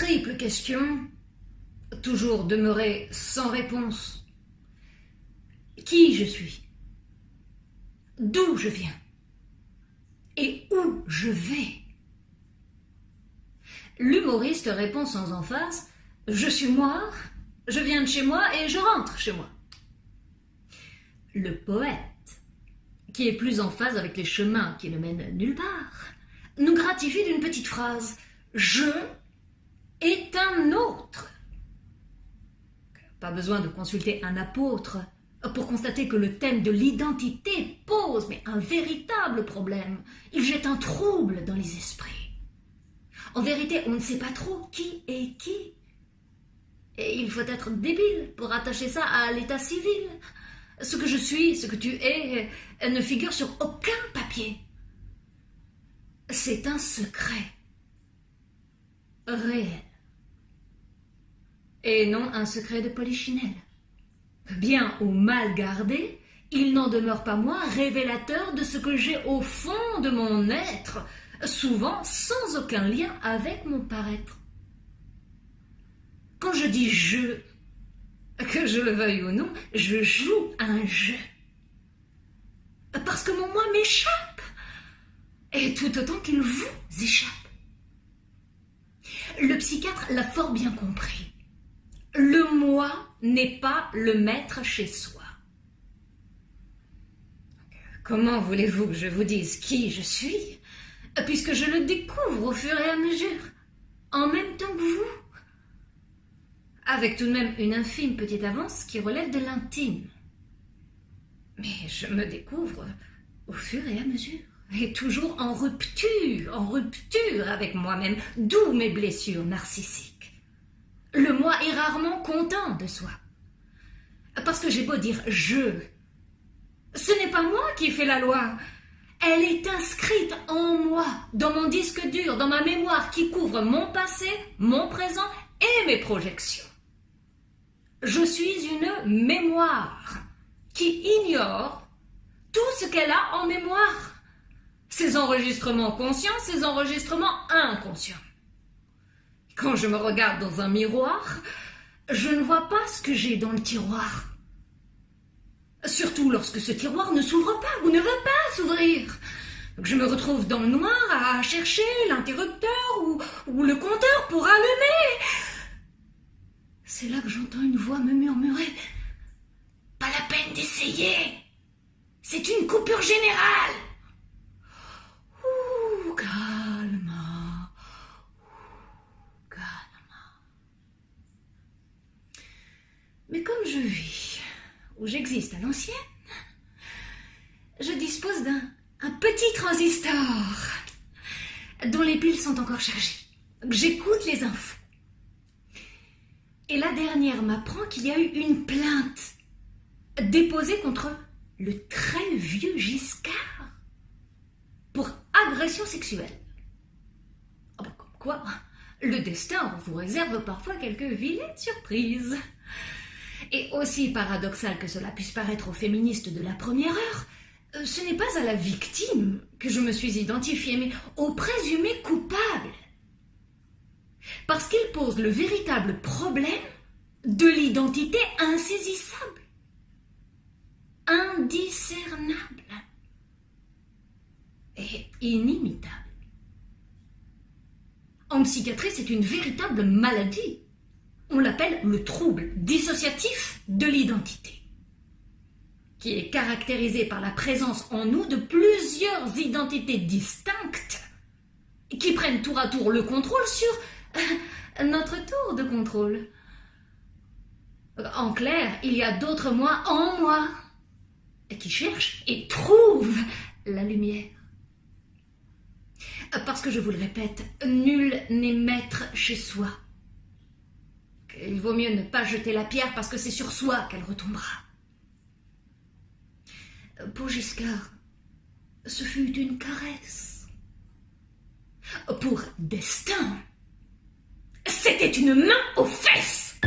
triple question, toujours demeurée sans réponse. Qui je suis? D'où je viens? Et où je vais? L'humoriste répond sans emphase: je suis moi, je viens de chez moi et je rentre chez moi. Le poète, qui est plus en phase avec les chemins qui ne mènent nulle part, nous gratifie d'une petite phrase: je est un autre. Pas besoin de consulter un apôtre pour constater que le thème de l'identité pose un véritable problème. Il jette un trouble dans les esprits. En vérité, on ne sait pas trop qui est qui. Et il faut être débile pour attacher ça à l'état civil. Ce que je suis, ce que tu es, ne figure sur aucun papier. C'est un secret réel. Et non un secret de polichinelle. Bien ou mal gardé, il n'en demeure pas moins révélateur de ce que j'ai au fond de mon être, souvent sans aucun lien avec mon paraître. Quand je dis je, que je le veuille ou non, je joue un jeu. Parce que mon moi m'échappe, et tout autant qu'il vous échappe. Le psychiatre l'a fort bien compris. Le moi n'est pas le maître chez soi. Comment voulez-vous que je vous dise qui je suis, puisque je le découvre au fur et à mesure, en même temps que vous, avec tout de même une infime petite avance qui relève de l'intime. Mais je me découvre au fur et à mesure, et toujours en rupture avec moi-même, d'où mes blessures narcissiques. Le moi est rarement content de soi. Parce que j'ai beau dire « je », ce n'est pas moi qui fais la loi. Elle est inscrite en moi, dans mon disque dur, dans ma mémoire qui couvre mon passé, mon présent et mes projections. Je suis une mémoire qui ignore tout ce qu'elle a en mémoire. Ses enregistrements conscients, ses enregistrements inconscients. Quand je me regarde dans un miroir, je ne vois pas ce que j'ai dans le tiroir. Surtout lorsque ce tiroir ne s'ouvre pas ou ne veut pas s'ouvrir. Donc je me retrouve dans le noir à chercher l'interrupteur ou le compteur pour allumer. C'est là que j'entends une voix me murmurer: « Pas la peine d'essayer. C'est une coupure générale. » Ouh, calme. Mais comme je vis, où j'existe à l'ancienne, je dispose d'un petit transistor dont les piles sont encore chargées. J'écoute les infos. Et la dernière m'apprend qu'il y a eu une plainte déposée contre le très vieux Giscard pour agression sexuelle. Oh ben, comme quoi, le destin vous réserve parfois quelques vilaines surprises. Et aussi paradoxal que cela puisse paraître aux féministes de la première heure, ce n'est pas à la victime que je me suis identifiée, mais au présumé coupable. Parce qu'il pose le véritable problème de l'identité insaisissable, indiscernable et inimitable. En psychiatrie, c'est une véritable maladie. On l'appelle le trouble dissociatif de l'identité, qui est caractérisé par la présence en nous de plusieurs identités distinctes qui prennent tour à tour le contrôle sur notre tour de contrôle. En clair, il y a d'autres moi en moi qui cherchent et trouvent la lumière. Parce que je vous le répète, nul n'est maître chez soi. Il vaut mieux ne pas jeter la pierre parce que c'est sur soi qu'elle retombera. Pour Giscard, ce fut une caresse. Pour Destin, c'était une main aux fesses.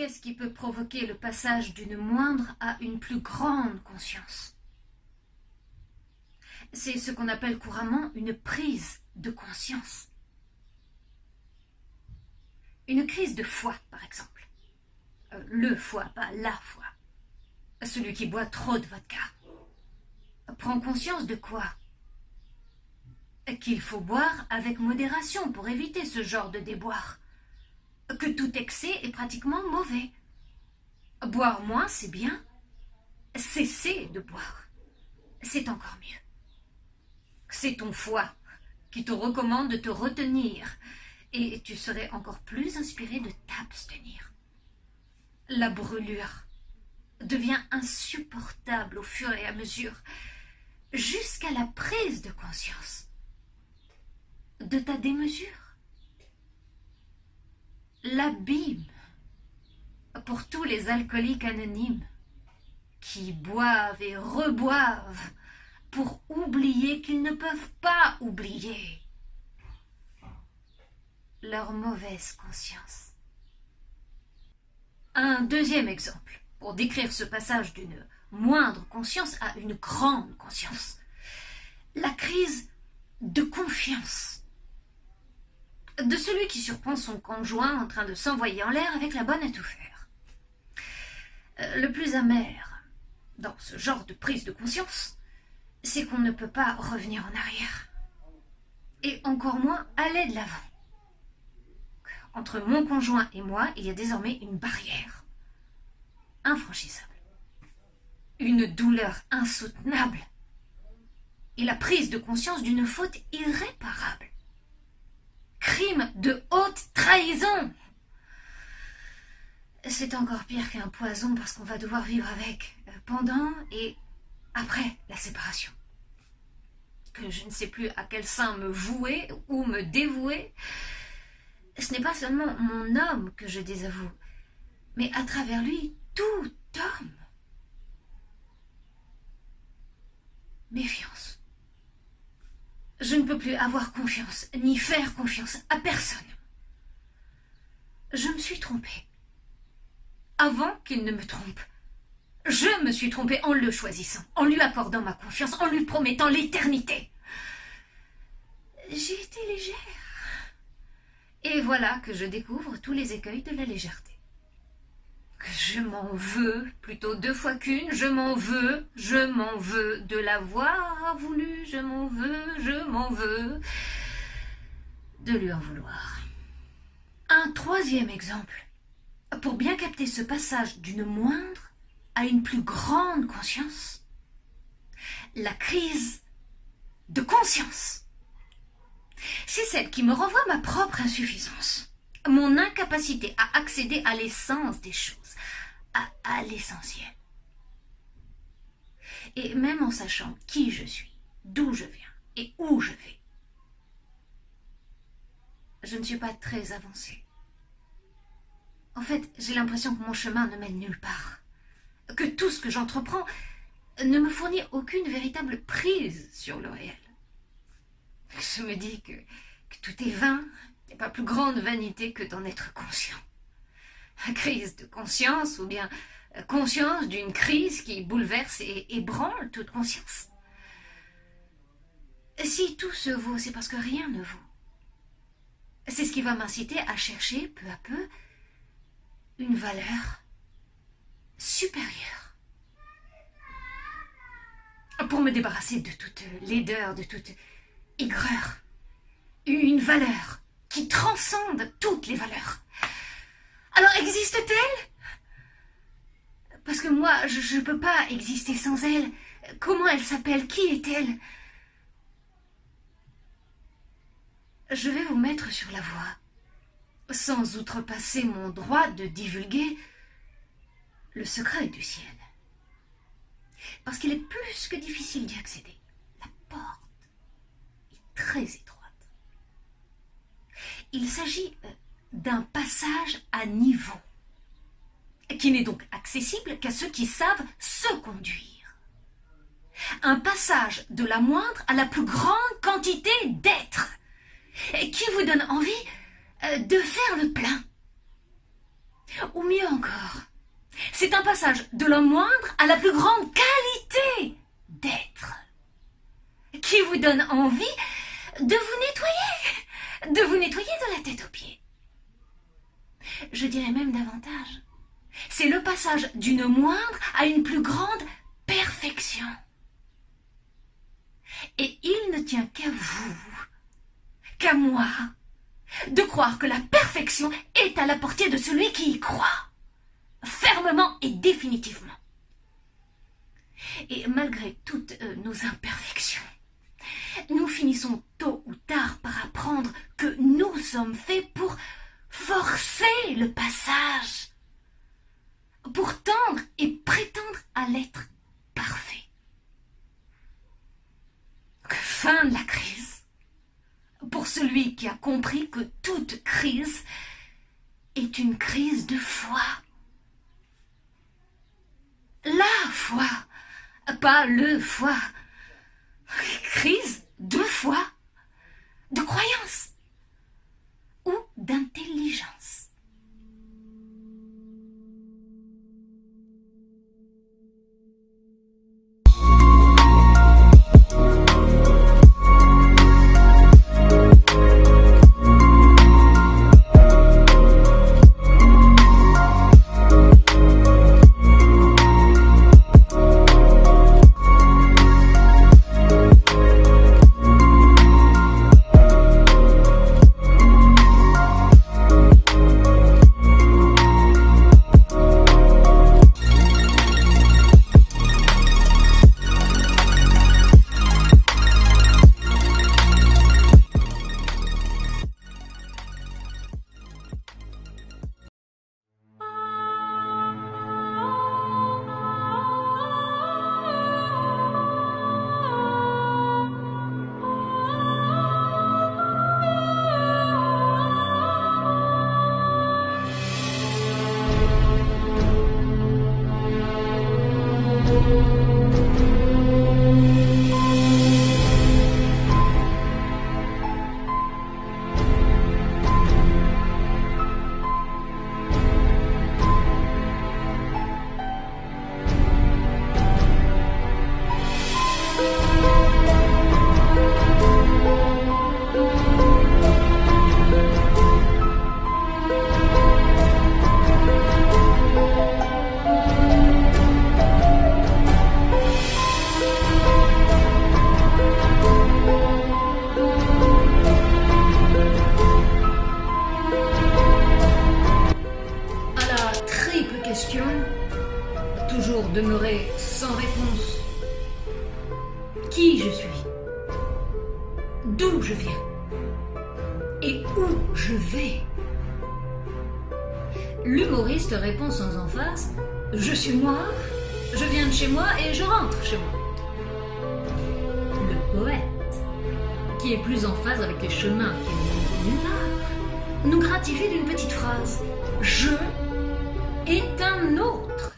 qu'est-ce qui peut provoquer le passage d'une moindre à une plus grande conscience? C'est ce qu'on appelle couramment une prise de conscience. Une crise de foi, par exemple. Le foie, pas la foi. Celui qui boit trop de vodka. Prend conscience de quoi? Qu'il faut boire avec modération pour éviter ce genre de déboire. Que tout excès est pratiquement mauvais. Boire moins, c'est bien. Cesser de boire, c'est encore mieux. C'est ton foie qui te recommande de te retenir et tu serais encore plus inspiré de t'abstenir. La brûlure devient insupportable au fur et à mesure, jusqu'à la prise de conscience de ta démesure. L'abîme pour tous les alcooliques anonymes qui boivent et reboivent pour oublier qu'ils ne peuvent pas oublier leur mauvaise conscience. Un deuxième exemple pour décrire ce passage d'une moindre conscience à une grande conscience. La crise de confiance de celui qui surprend son conjoint en train de s'envoyer en l'air avec la bonne à tout faire. Le plus amer dans ce genre de prise de conscience, c'est qu'on ne peut pas revenir en arrière. Et encore moins aller de l'avant. Entre mon conjoint et moi, il y a désormais une barrière infranchissable. Une douleur insoutenable. Et la prise de conscience d'une faute irréparable. Crime de haute trahison. C'est encore pire qu'un poison parce qu'on va devoir vivre avec pendant et après la séparation. Que je ne sais plus à quel sein me vouer ou me dévouer. Ce n'est pas seulement mon homme que je désavoue, mais à travers lui, tout homme. Méfiance. Je ne peux plus avoir confiance, ni faire confiance à personne. Je me suis trompée. Avant qu'il ne me trompe. Je me suis trompée en le choisissant, en lui accordant ma confiance, en lui promettant l'éternité. J'ai été légère. Et voilà que je découvre tous les écueils de la légèreté. Que je m'en veux, plutôt 2 fois qu'une, je m'en veux de l'avoir voulu, je m'en veux de lui en vouloir. Un troisième exemple, pour bien capter ce passage d'une moindre à une plus grande conscience, la crise de conscience. C'est celle qui me renvoie ma propre insuffisance, mon incapacité à accéder à l'essence des choses, à l'essentiel. Et même en sachant qui je suis, d'où je viens et où je vais, je ne suis pas très avancée. En fait, j'ai l'impression que mon chemin ne mène nulle part, que tout ce que j'entreprends ne me fournit aucune véritable prise sur le réel. Je me dis que tout est vain, il n'y a pas plus grande vanité que d'en être conscient. Crise de conscience ou bien conscience d'une crise qui bouleverse et ébranle toute conscience. Si tout se vaut, c'est parce que rien ne vaut. C'est ce qui va m'inciter à chercher peu à peu une valeur supérieure. Pour me débarrasser de toute laideur, de toute aigreur. Une valeur qui transcende toutes les valeurs. Alors existe-t-elle? Parce que moi, je ne peux pas exister sans elle. Comment elle s'appelle? Qui est-elle? Je vais vous mettre sur la voie, sans outrepasser mon droit de divulguer le secret du ciel. Parce qu'il est plus que difficile d'y accéder. La porte est très étroite. Il s'agit d'un passage à niveau, qui n'est donc accessible qu'à ceux qui savent se conduire. Un passage de la moindre à la plus grande quantité d'êtres, qui vous donne envie de faire le plein, ou mieux encore, c'est un passage de la moindre à la plus grande qualité d'être, qui vous donne envie de vous nettoyer de la tête aux pieds. Je dirais même davantage. C'est le passage d'une moindre à une plus grande perfection. Et il ne tient qu'à vous, qu'à moi, de croire que la perfection est à la portée de celui qui y croit, fermement et définitivement. Et malgré toutes nos imperfections, nous finissons tôt ou tard par apprendre que nous sommes faits pour forcer le passage, pour tendre et prétendre à l'être parfait. Que fin de la crise, pour celui qui a compris que toute crise est une crise de foi. La foi, pas le foi. Crise de foi, de croyance ou d'intelligence. Toujours demeurer sans réponse. Qui je suis? D'où je viens? Et où je vais? L'humoriste répond sans emphase: je suis moi, je viens de chez moi et je rentre chez moi. Le poète, qui est plus en phase avec les chemins qui ne mènent nulle part, nous gratifie d'une petite phrase: je est un autre.